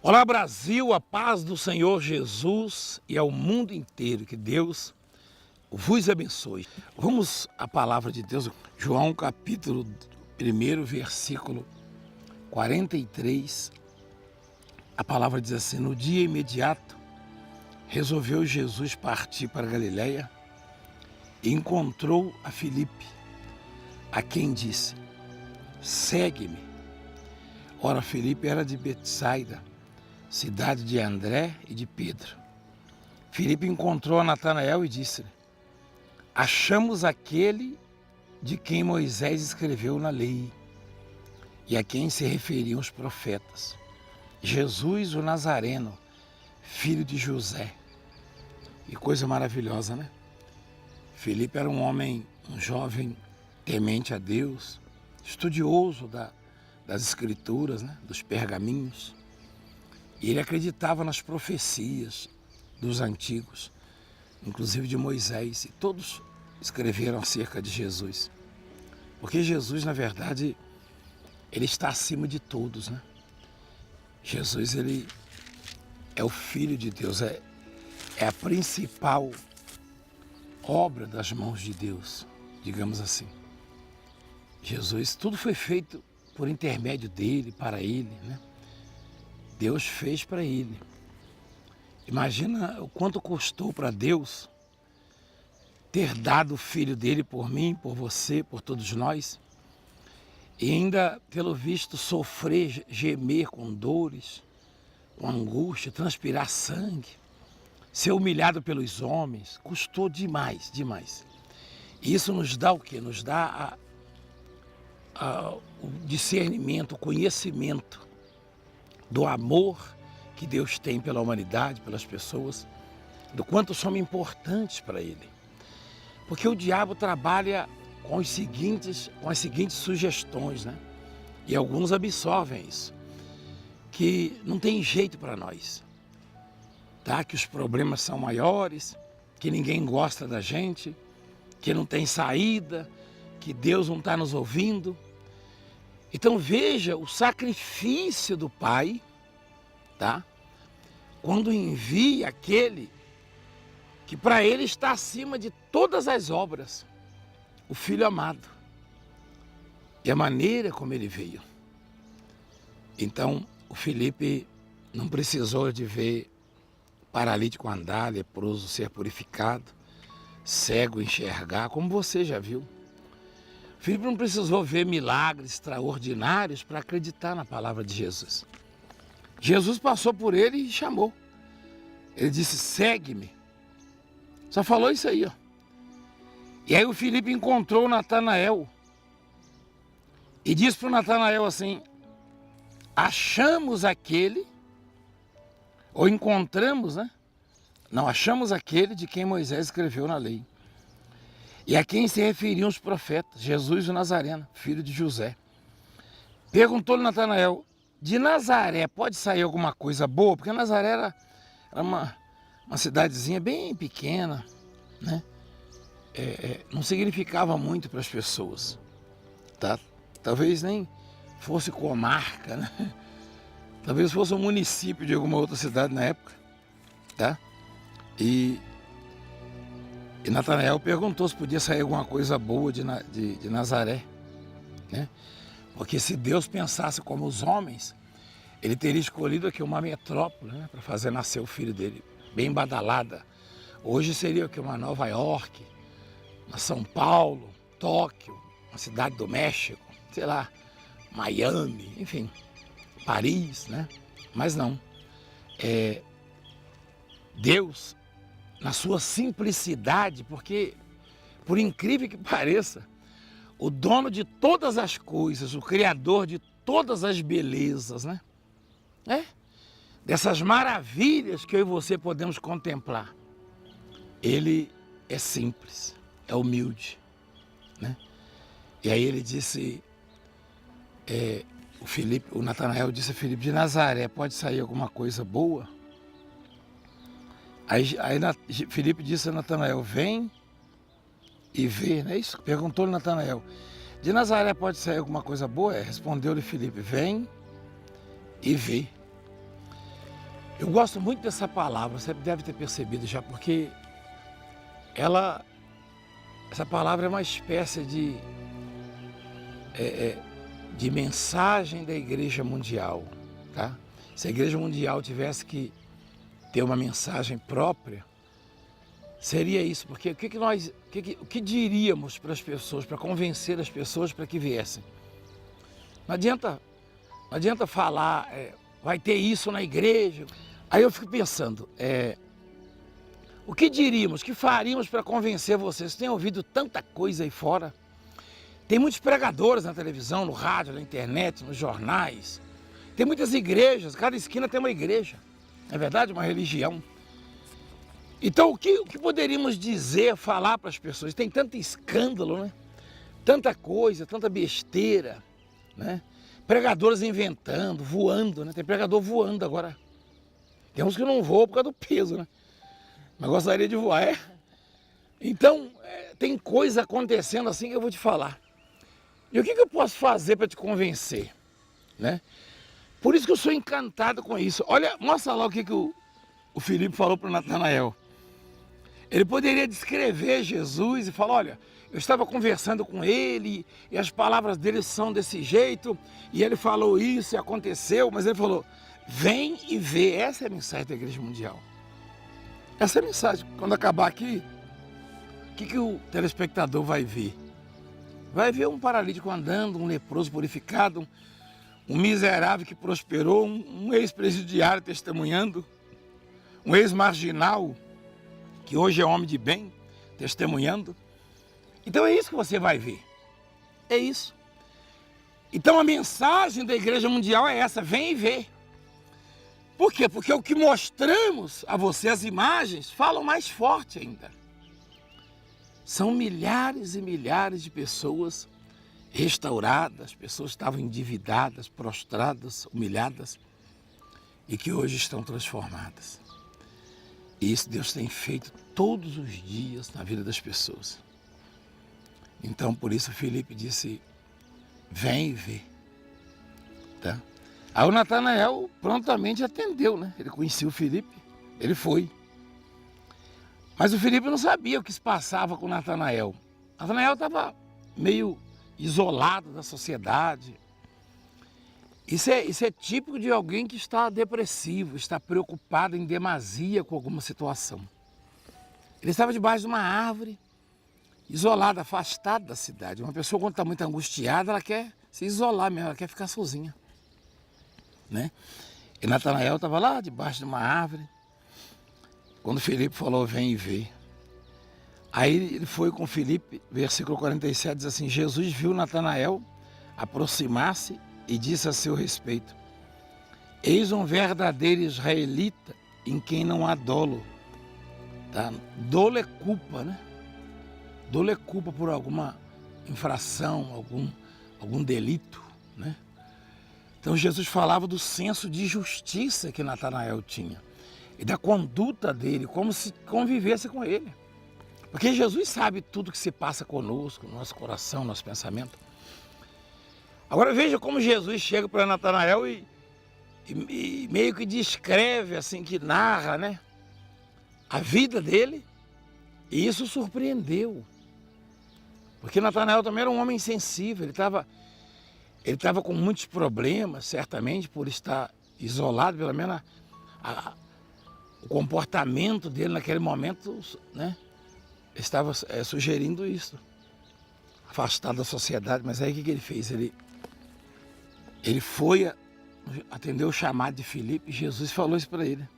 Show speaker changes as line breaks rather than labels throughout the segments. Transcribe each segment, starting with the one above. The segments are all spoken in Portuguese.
Olá, Brasil, a paz do Senhor Jesus e ao mundo inteiro, que Deus vos abençoe. Vamos à palavra de Deus, João capítulo 1, versículo 43. A palavra diz assim: no dia imediato, resolveu Jesus partir para Galiléia e encontrou a Filipe, a quem disse: segue-me. Ora, Filipe era de Betsaida, cidade de André e de Pedro. Filipe encontrou a Natanael e disse-lhe: achamos aquele de quem Moisés escreveu na lei e a quem se referiam os profetas, Jesus o Nazareno, filho de José. Que coisa maravilhosa, né? Filipe era um jovem temente a Deus, estudioso das escrituras, né? Dos pergaminhos. E ele acreditava nas profecias dos antigos, inclusive de Moisés, e todos escreveram acerca de Jesus. Porque Jesus, na verdade, ele está acima de todos, né? Jesus, ele é o Filho de Deus, é a principal obra das mãos de Deus, digamos assim. Jesus, tudo foi feito por intermédio dele, para ele, né? Deus fez para ele. Imagina o quanto custou para Deus ter dado o Filho dele por mim, por você, por todos nós, e ainda, pelo visto, sofrer, gemer com dores, com angústia, transpirar sangue, ser humilhado pelos homens. Custou demais, demais. E isso nos dá o quê? Nos dá o discernimento, o conhecimento do amor que Deus tem pela humanidade, pelas pessoas, do quanto somos importantes para Ele. Porque o diabo trabalha com as seguintes sugestões, né? E alguns absorvem isso, que não tem jeito para nós, tá? Que os problemas são maiores, que ninguém gosta da gente, que não tem saída, que Deus não está nos ouvindo. Então veja o sacrifício do Pai, tá? Quando envia aquele que para ele está acima de todas as obras, o Filho amado, e a maneira como ele veio. Então o Filipe não precisou de ver paralítico andar, leproso ser purificado, cego enxergar, como você já viu. Filipe não precisou ver milagres extraordinários para acreditar na palavra de Jesus. Jesus passou por ele e chamou. Ele disse: segue-me. Só falou isso aí, ó. E aí o Filipe encontrou Natanael e disse para o Natanael assim: achamos aquele, ou encontramos, né? Não, achamos aquele de quem Moisés escreveu na lei e a quem se referiam os profetas, Jesus o Nazareno, filho de José. Perguntou-lhe Natanael: de Nazaré pode sair alguma coisa boa? Porque Nazaré era uma cidadezinha bem pequena, né? Não significava muito para as pessoas, tá? Talvez nem fosse comarca, né? Talvez fosse um município de alguma outra cidade na época, tá? E Natanael perguntou se podia sair alguma coisa boa de Nazaré, né? Porque se Deus pensasse como os homens, ele teria escolhido aqui uma metrópole, né, para fazer nascer o filho dele, bem badalada. Hoje seria aqui uma Nova York, uma São Paulo, Tóquio, uma cidade do México, sei lá, Miami, enfim, Paris, né? Mas não. Deus, na sua simplicidade, porque, por incrível que pareça, o dono de todas as coisas, o criador de todas as belezas, né? Dessas maravilhas que eu e você podemos contemplar, ele é simples, é humilde, né? E aí ele disse, o Natanael disse a Filipe: de Nazaré pode sair alguma coisa boa? Aí Filipe disse a Natanael: vem e vê, não é isso? Perguntou-lhe Natanael: de Nazaré pode sair alguma coisa boa? Respondeu-lhe Filipe: vem e vê. Eu gosto muito dessa palavra, você deve ter percebido já, porque essa palavra é uma espécie de mensagem da Igreja Mundial, tá? Se a Igreja Mundial tivesse que ter uma mensagem própria, seria isso, porque o que diríamos para as pessoas, para convencer as pessoas para que viessem? Não adianta falar, vai ter isso na igreja. Aí eu fico pensando, o que diríamos, o que faríamos para convencer vocês? Vocês têm ouvido tanta coisa aí fora? Tem muitos pregadores na televisão, no rádio, na internet, nos jornais. Tem muitas igrejas, cada esquina tem uma igreja. É verdade? Uma religião. Então, o que poderíamos dizer, falar para as pessoas? Tem tanto escândalo, né? Tanta coisa, tanta besteira, né? Pregadores inventando, voando, né? Tem pregador voando agora. Tem uns que não voam por causa do peso, né? Mas gostaria de voar, Então, tem coisa acontecendo assim que eu vou te falar. E o que eu posso fazer para te convencer, né? Por isso que eu sou encantado com isso. Olha, mostra lá o que o Filipe falou para o Natanael. Ele poderia descrever Jesus e falar, olha, eu estava conversando com ele e as palavras dele são desse jeito e ele falou isso e aconteceu, mas ele falou, vem e vê. Essa é a mensagem da Igreja Mundial. Essa é a mensagem. Quando acabar aqui, o que o telespectador vai ver? Vai ver um paralítico andando, um leproso purificado, um miserável que prosperou, um ex-presidiário testemunhando, um ex-marginal que hoje é homem de bem, testemunhando. Então é isso que você vai ver. É isso. Então a mensagem da Igreja Mundial é essa, vem e vê. Por quê? Porque o que mostramos a você, as imagens, falam mais forte ainda. São milhares e milhares de pessoas restauradas, pessoas que estavam endividadas, prostradas, humilhadas, e que hoje estão transformadas. E isso Deus tem feito todos os dias na vida das pessoas. Então, por isso, Filipe disse, vem e vê. Tá? Aí o Natanael prontamente atendeu, né? Ele conhecia o Filipe, ele foi. Mas o Filipe não sabia o que se passava com o Natanael. Natanael estava meio isolado da sociedade. Isso é típico de alguém que está depressivo, está preocupado em demasia com alguma situação. Ele estava debaixo de uma árvore, isolado, afastado da cidade. Uma pessoa, quando está muito angustiada, ela quer se isolar mesmo, ela quer ficar sozinha, né? E Natanael estava lá debaixo de uma árvore, quando Filipe falou, vem e vê. Aí ele foi com Filipe, versículo 47, diz assim, Jesus viu Natanael aproximar-se e disse a seu respeito, eis um verdadeiro israelita em quem não há dolo. Tá? Dolo é culpa, né? Dolo é culpa por alguma infração, algum delito, né? Então Jesus falava do senso de justiça que Natanael tinha e da conduta dele, como se convivesse com ele. Porque Jesus sabe tudo que se passa conosco, no nosso coração, no nosso pensamento. Agora veja como Jesus chega para Natanael e meio que descreve, assim, que narra, né, a vida dele. E isso surpreendeu. Porque Natanael também era um homem sensível, ele estava com muitos problemas, certamente, por estar isolado, pelo menos o comportamento dele naquele momento, né, estava sugerindo isso. Afastado da sociedade, mas aí o que ele fez? Ele foi atender o chamado de Filipe e Jesus falou isso para ele.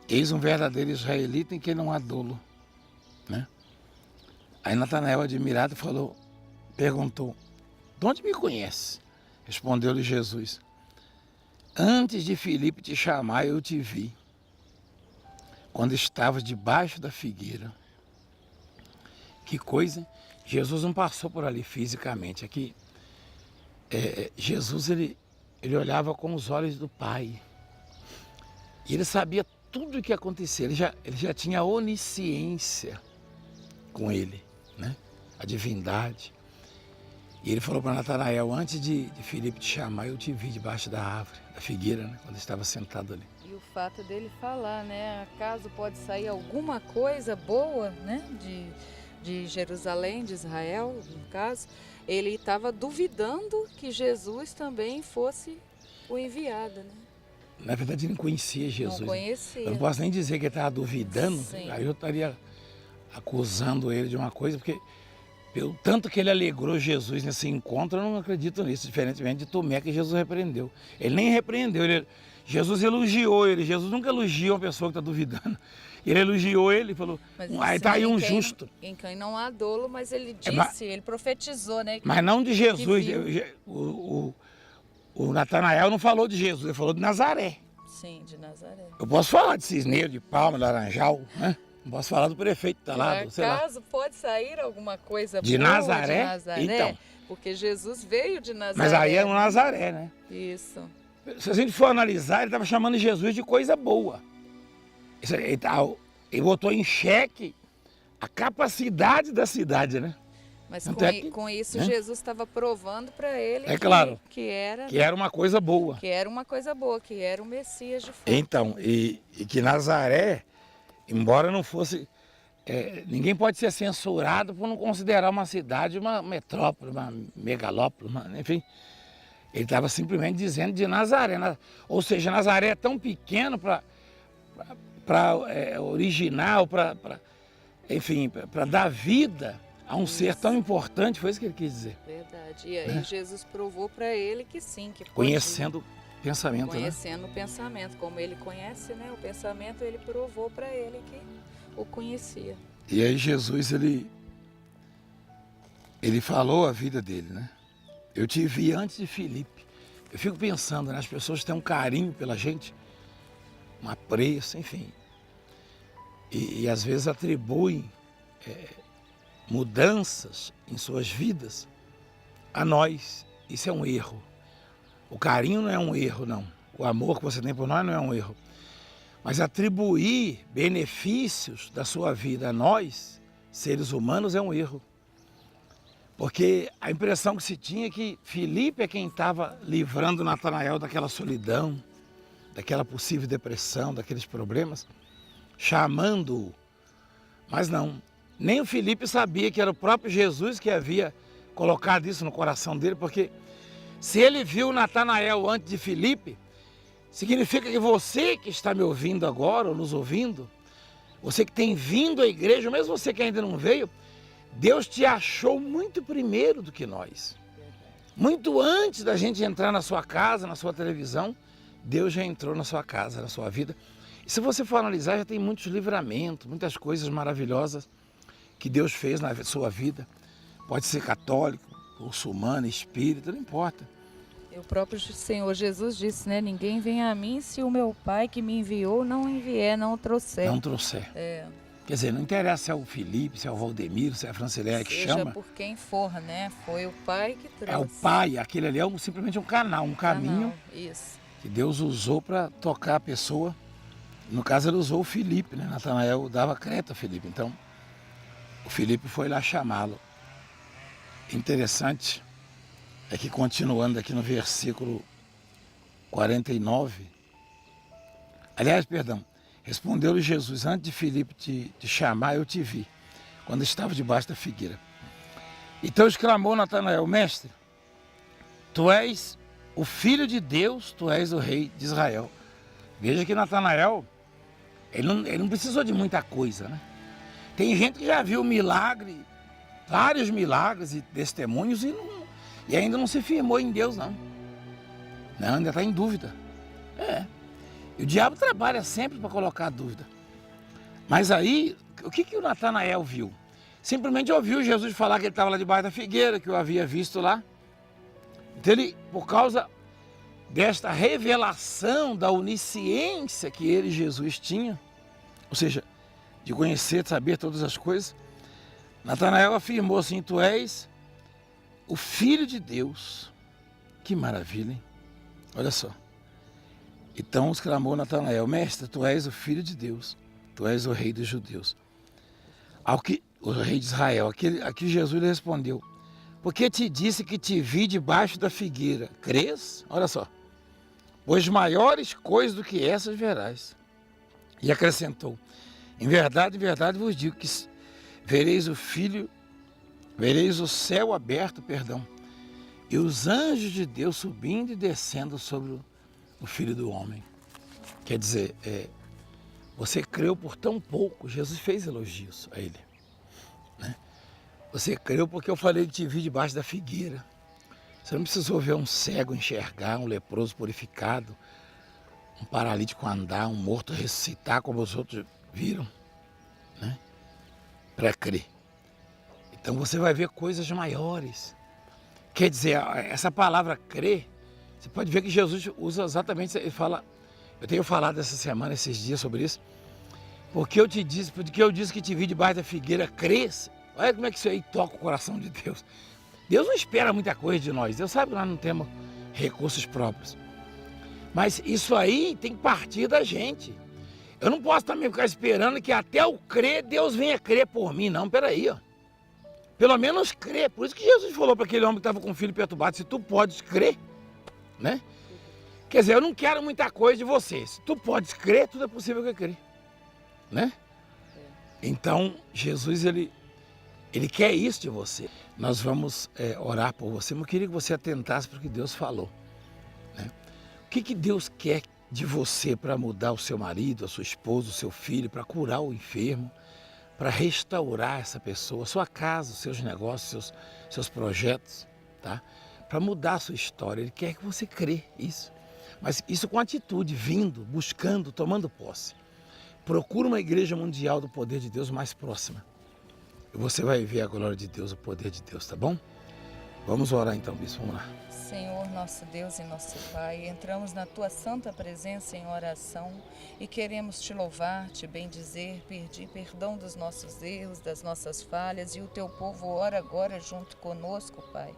Eis um verdadeiro israelita em quem não há dolo, né? Aí Natanael, admirado, perguntou, de onde me conhece? Respondeu-lhe Jesus, antes de Filipe te chamar, eu te vi, quando estavas debaixo da figueira. Que coisa, hein? Jesus não passou por ali fisicamente. Aqui, Jesus, ele olhava com os olhos do Pai. E ele sabia tudo o que acontecia. Ele já tinha onisciência com ele, né? A divindade. E ele falou para Natanael, antes de Filipe te chamar, eu te vi debaixo da árvore, da figueira, né? Quando ele estava sentado ali.
E o fato dele falar, né? Acaso pode sair alguma coisa boa, né? De Jerusalém, de Israel, no caso. Ele estava duvidando que Jesus também fosse o enviado, né?
Na verdade, ele não conhecia Jesus.
Não conhecia.
Eu não posso nem dizer que ele estava duvidando,
Sim.
aí eu estaria acusando ele de uma coisa, porque pelo tanto que ele alegrou Jesus nesse encontro, eu não acredito nisso, diferentemente de Tomé, que Jesus repreendeu. Ele nem repreendeu, Jesus elogiou ele. Jesus nunca elogia uma pessoa que está duvidando. Ele elogiou ele e falou, aí está aí um justo.
Em quem não há dolo, mas ele disse, ele profetizou, né?
Mas não de Jesus. O Natanael não falou de Jesus, ele falou de Nazaré.
Sim, de Nazaré.
Eu posso falar de Cisneiro, de Palma, de Laranjal, né? Não posso falar do prefeito que está lá, sei lá.
Acaso pode sair alguma coisa
de
boa
Nazaré?
de Nazaré?
Então.
Porque Jesus veio de Nazaré.
Mas aí é um Nazaré, né?
Isso.
Se a gente for analisar, ele estava chamando Jesus de coisa boa. Ele botou em xeque a capacidade da cidade, né?
Mas com isso,
né?
Jesus estava provando para ele
claro,
que era
uma coisa boa.
Que era uma coisa boa, que era o Messias de fato.
Então, e que Nazaré, embora não fosse... ninguém pode ser censurado por não considerar uma cidade uma metrópole, uma megalópole, enfim. Ele estava simplesmente dizendo de Nazaré. Ou seja, Nazaré é tão pequeno para originar, para dar vida a um ser tão importante, foi isso que ele quis dizer.
Verdade. E aí Jesus provou para ele que sim, que
conhecendo o pensamento,
conhecendo o pensamento, como ele conhece, né, o pensamento, ele provou para ele que o conhecia.
E aí Jesus, ele falou a vida dele, né? Eu te vi antes de Filipe. Eu fico pensando, né? As pessoas têm um carinho pela gente, um apreço, enfim. E às vezes atribuem mudanças em suas vidas a nós. Isso é um erro. O carinho não é um erro, não. O amor que você tem por nós não é um erro. Mas atribuir benefícios da sua vida a nós, seres humanos, é um erro. Porque a impressão que se tinha é que Filipe é quem estava livrando Natanael daquela solidão, daquela possível depressão, daqueles problemas, chamando-o. Mas não, nem o Filipe sabia que era o próprio Jesus que havia colocado isso no coração dele, porque se ele viu Natanael antes de Filipe, significa que você que está me ouvindo agora, ou nos ouvindo, você que tem vindo à igreja, mesmo você que ainda não veio, Deus te achou muito primeiro do que nós. Muito antes da gente entrar na sua casa, na sua televisão, Deus já entrou na sua casa, na sua vida. E se você for analisar, já tem muitos livramentos, muitas coisas maravilhosas que Deus fez na sua vida. Pode ser católico, muçulmano, espírita, não importa.
E o próprio Senhor Jesus disse, né? Ninguém vem a mim se o meu Pai que me enviou não envier, não o trouxer.
Não trouxer. Quer dizer, não interessa se é o Felipe, se é o Valdemiro, se é a Francileia que chama.
Seja por quem for, né? Foi o Pai que trouxe.
É o Pai, aquele ali é simplesmente um canal, um caminho
isso.
Que Deus usou para tocar a pessoa. No caso, ele usou o Felipe, né? Natanael dava crédito a Felipe, então o Felipe foi lá chamá-lo. Interessante é que, continuando aqui no versículo 49, aliás, perdão, respondeu-lhe Jesus, antes de Filipe te chamar, eu te vi, quando estava debaixo da figueira. Então exclamou Natanael, mestre, tu és o Filho de Deus, tu és o Rei de Israel. Veja que Natanael, ele não precisou de muita coisa, né? Tem gente que já viu milagre, vários milagres e testemunhos e ainda não se firmou em Deus, não. Não, ainda está em dúvida. E o diabo trabalha sempre para colocar dúvida. Mas aí, o que o Natanael viu? Simplesmente ouviu Jesus falar que ele estava lá debaixo da figueira, que eu havia visto lá. Então ele, por causa desta revelação da onisciência que ele, Jesus, tinha, ou seja, de conhecer, de saber todas as coisas, Natanael afirmou assim, tu és o Filho de Deus. Que maravilha, hein? Olha só. Então exclamou Natanael, mestre, tu és o Filho de Deus, tu és o Rei dos Judeus. O Rei de Israel, aqui Jesus lhe respondeu, Porque te disse que te vi debaixo da figueira. Crês? Olha só. Pois maiores coisas do que essas verás. E acrescentou: em verdade vos digo que vereis o céu aberto, e os anjos de Deus subindo e descendo sobre o Filho do Homem. Quer dizer, você creu por tão pouco. Jesus fez elogios a ele, né? Você creu porque eu falei que te vi debaixo da figueira. Você não precisou ver um cego enxergar, um leproso purificado, um paralítico andar, um morto ressuscitar como os outros viram, né? Para crer. Então você vai ver coisas maiores. Quer dizer, essa palavra crer, você pode ver que Jesus usa exatamente, ele fala, eu tenho falado essa semana, esses dias sobre isso, porque eu disse que te vi debaixo da figueira, crês. Olha como é que isso aí toca o coração de Deus. Deus não espera muita coisa de nós. Deus sabe que nós não temos recursos próprios. Mas isso aí tem que partir da gente. Eu não posso também ficar esperando que até eu crer, Deus venha crer por mim. Não, peraí, ó. Pelo menos crer. Por isso que Jesus falou para aquele homem que estava com o filho perturbado: se tu podes crer, né? Quer dizer, eu não quero muita coisa de você. Se tu podes crer, tudo é possível que eu crer, né? Então, Jesus, ele quer isso de você. Nós vamos orar por você, mas eu queria que você atentasse para o que Deus falou, né? O que Deus quer de você para mudar o seu marido, a sua esposa, o seu filho, para curar o enfermo, para restaurar essa pessoa, a sua casa, os seus negócios, seus projetos, tá? Para mudar a sua história. Ele quer que você crê isso. Mas isso com atitude, vindo, buscando, tomando posse. Procura uma igreja mundial do poder de Deus mais próxima. E você vai ver a glória de Deus, o poder de Deus, tá bom? Vamos orar então, bispo, vamos lá.
Senhor, nosso Deus e nosso Pai, entramos na Tua santa presença em oração e queremos Te louvar, Te bendizer, pedir perdão dos nossos erros, das nossas falhas, e o Teu povo ora agora junto conosco, Pai.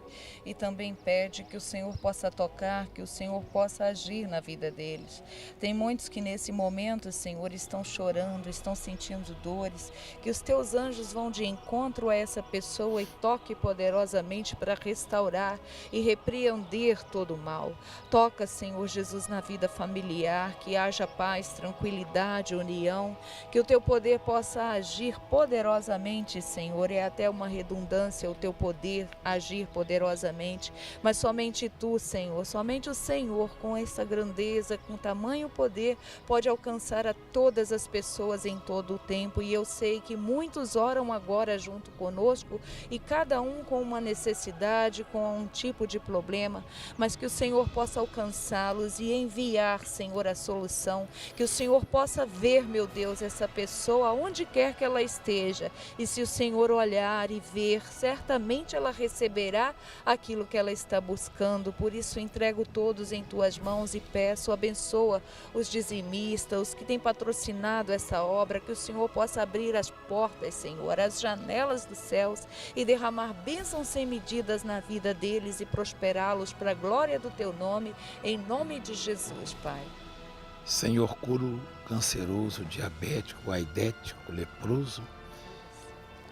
E também pede que o Senhor possa tocar, que o Senhor possa agir na vida deles. Tem muitos que nesse momento, Senhor, estão chorando, estão sentindo dores, que os Teus anjos vão de encontro a essa pessoa e toque poderosamente para restaurar e repreender todo o mal. Toca, Senhor Jesus, na vida familiar, que haja paz, tranquilidade, união, que o Teu poder possa agir poderosamente, Senhor. É até uma redundância o Teu poder agir poderosamente, mas somente Tu, Senhor, somente o Senhor, com essa grandeza, com tamanho poder, pode alcançar a todas as pessoas em todo o tempo. E eu sei que muitos oram agora junto conosco, e cada um com uma necessidade, com um tipo de problema, mas que o Senhor possa alcançá-los e enviar, Senhor, a solução, que o Senhor possa ver, meu Deus, essa pessoa onde quer que ela esteja, e se o Senhor olhar e ver, certamente ela receberá aquilo que ela está buscando. Por isso entrego todos em Tuas mãos e peço, abençoa os dizimistas, os que têm patrocinado essa obra, que o Senhor possa abrir as portas, Senhor, as janelas dos céus e derramar bênçãos sem medidas na vida deles e prosperá-los para a glória do Teu nome, em nome de Jesus, Pai.
Senhor, cura o canceroso, o diabético, o aidético, o leproso,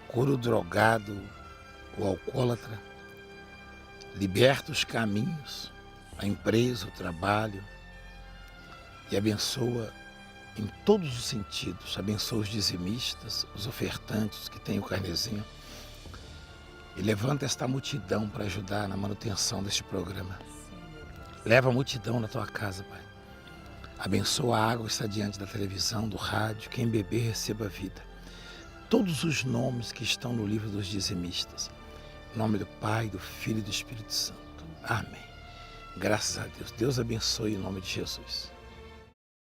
cura o drogado, o alcoólatra, liberta os caminhos, a empresa, o trabalho, e abençoa em todos os sentidos. Abençoa os dizimistas, os ofertantes que têm o carnezinho, e levanta esta multidão para ajudar na manutenção deste programa. Leva a multidão na Tua casa, Pai. Abençoa a água que está diante da televisão, do rádio. Quem beber, receba vida. Todos os nomes que estão no livro dos dizimistas. Em nome do Pai, do Filho e do Espírito Santo. Amém. Graças a Deus. Deus abençoe em nome de Jesus.